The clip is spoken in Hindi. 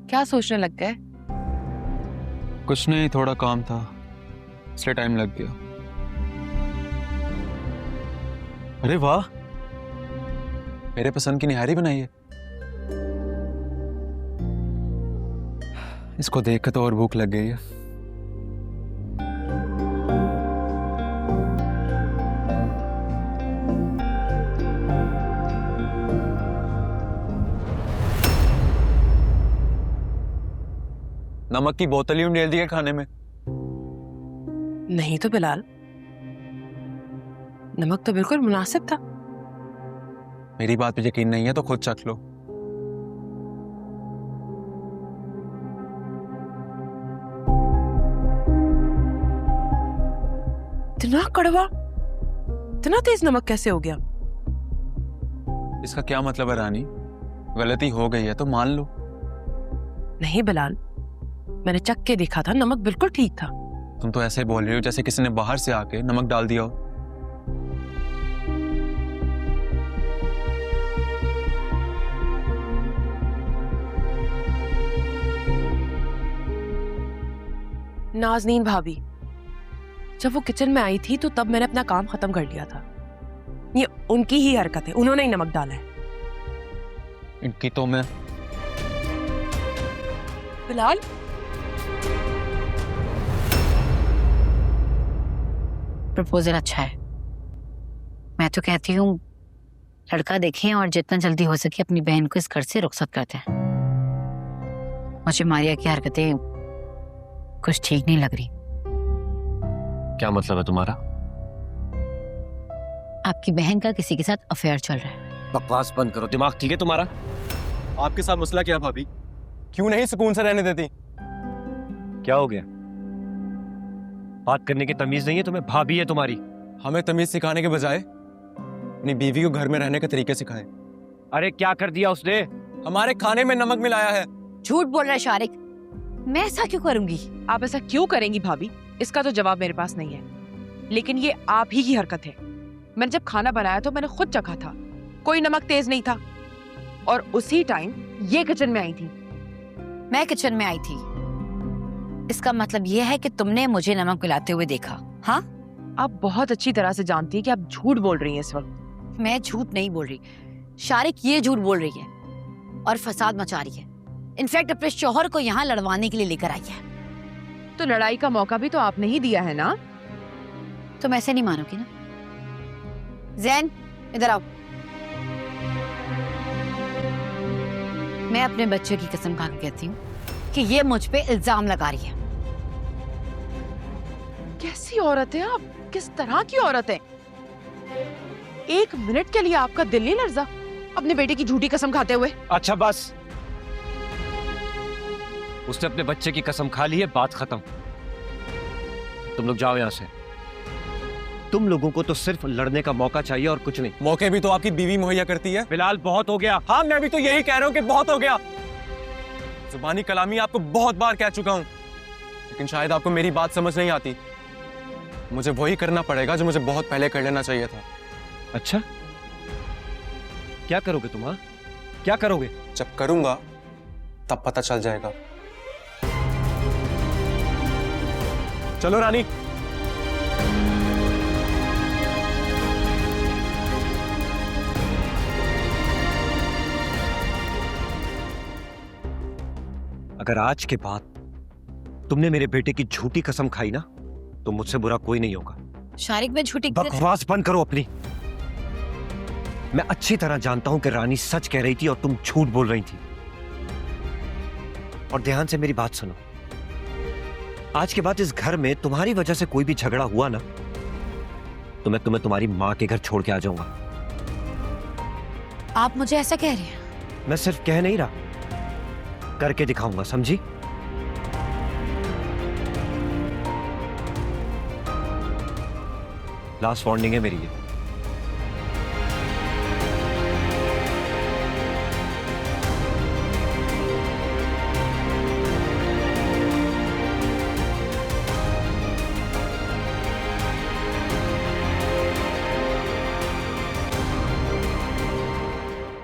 क्या सोचने लग गए? कुछ नहीं, थोड़ा काम था इसलिए टाइम लग गया। अरे वाह, मेरे पसंद की निहारी बनाई है। इसको देख कर तो और भूख लग गई है। नमक की बोतल ही डाल दी है खाने में। नहीं तो बिलाल, नमक तो बिल्कुल मुनासिब था। मेरी बात पे यकीन नहीं है तो खुद चख लो। इतना कड़वा, इतना तेज नमक कैसे हो गया? इसका क्या मतलब है रानी? गलती हो गई है तो मान लो। नहीं बिलाल, मैंने चख के देखा था, नमक बिल्कुल ठीक था। तुम तो ऐसे बोल रही हो जैसे किसी ने बाहर से आके नमक डाल दिया हो। नाज़नीन भाभी, जब वो किचन में आई थी तो तब मैंने अपना काम खत्म कर लिया था। ये उनकी ही हरकत है, उन्होंने ही नमक डाला है। इनकी तो मैं बिलाल, प्रपोजल अच्छा है। मैं तो कहती हूँ लड़का देखें और जितना जल्दी हो सके अपनी बहन को इस घर से रुखसत करते हैं। मुझे मारिया की हरकतें कुछ ठीक नहीं लग रही। क्या मतलब है तुम्हारा? आपकी बहन का किसी के साथ अफेयर चल रहा है। बकवास बंद करो, दिमाग ठीक है तुम्हारा? आपके साथ मसला क्या भाभी? क्यों नहीं सुकून से रहने देती? क्या हो गया? बात करने की तमीज नहीं है तुम्हें? भाभी है तुम्हारी। हमें तमीज सिखाने के बजाय अपनी बीवी को घर में रहने के तरीके सिखाए। अरे क्या कर दिया उसने? हमारे खाने में नमक मिलाया है। झूठ बोल रहा है शारिक। मैं ऐसा क्यों करूंगी? आप ऐसा क्यों करेंगी भाभी? इसका तो जवाब मेरे पास नहीं है, लेकिन ये आप ही की हरकत है। मैंने जब खाना बनाया तो मैंने खुद चखा था, कोई नमक तेज नहीं था, और उसी टाइम ये किचन में आई थी। मैं किचन में आई थी, इसका मतलब यह है कि तुमने मुझे नमक मिलाते हुए देखा? हाँ, आप बहुत अच्छी तरह से जानती हैं कि आप झूठ बोल रही हैं इस वक्त। मैं झूठ नहीं बोल रही, शारिक ये झूठ बोल रही है और फसाद मचा रही है। इनफैक्ट अपने शौहर को यहाँ लड़वाने के लिए लेकर आई है। तो लड़ाई का मौका भी तो आपने ही दिया है ना? तुम ऐसे नहीं मानोगी ना? जैन, इधर आओ। मैं अपने बच्चे की कसम खा के कहती हूँ कि ये मुझ पे इल्जाम लगा रही है। कैसी औरत है आप? किस तरह की औरत है? एक मिनट के लिए आपका दिल नहीं लर्जा अपने बेटे की झूठी कसम खाते हुए? अच्छा बस, उसने अपने बच्चे की कसम खा ली है, बात खत्म। तुम लोग जाओ यहां से। तुम लोगों को तो सिर्फ लड़ने का मौका चाहिए और कुछ नहीं। मौके भी तो आपकी बीवी मुहैया करती है। फिलहाल बहुत हो गया। हाँ, मैं भी तो यही कह रहा हूँ कि बहुत हो गया। जुबानी कलामी आपको बहुत बार कह चुका हूँ, लेकिन शायद आपको मेरी बात समझ नहीं आती। मुझे वही करना पड़ेगा जो मुझे बहुत पहले कर लेना चाहिए था। अच्छा, क्या करोगे तुम? हाँ, क्या करोगे? जब करूंगा तब पता चल जाएगा। चलो रानी। अगर आज के बाद तुमने मेरे बेटे की झूठी कसम खाई ना, तो मुझसे बुरा कोई नहीं होगा। शारिक, मैं झूठी बकवास बंद करो अपनी। मैं अच्छी तरह जानता हूं कि रानी सच कह रही थी और तुम झूठ बोल रही थी। और ध्यान से मेरी बात सुनो, आज के बाद इस घर में तुम्हारी वजह से कोई भी झगड़ा हुआ ना, तो मैं तुम्हें तुम्हारी मां के घर छोड़ के आ जाऊंगा। आप मुझे ऐसा कह रहे हैं? मैं सिर्फ कह नहीं रहा, करके दिखाऊंगा, समझी? लास्ट वार्निंग है मेरी ये।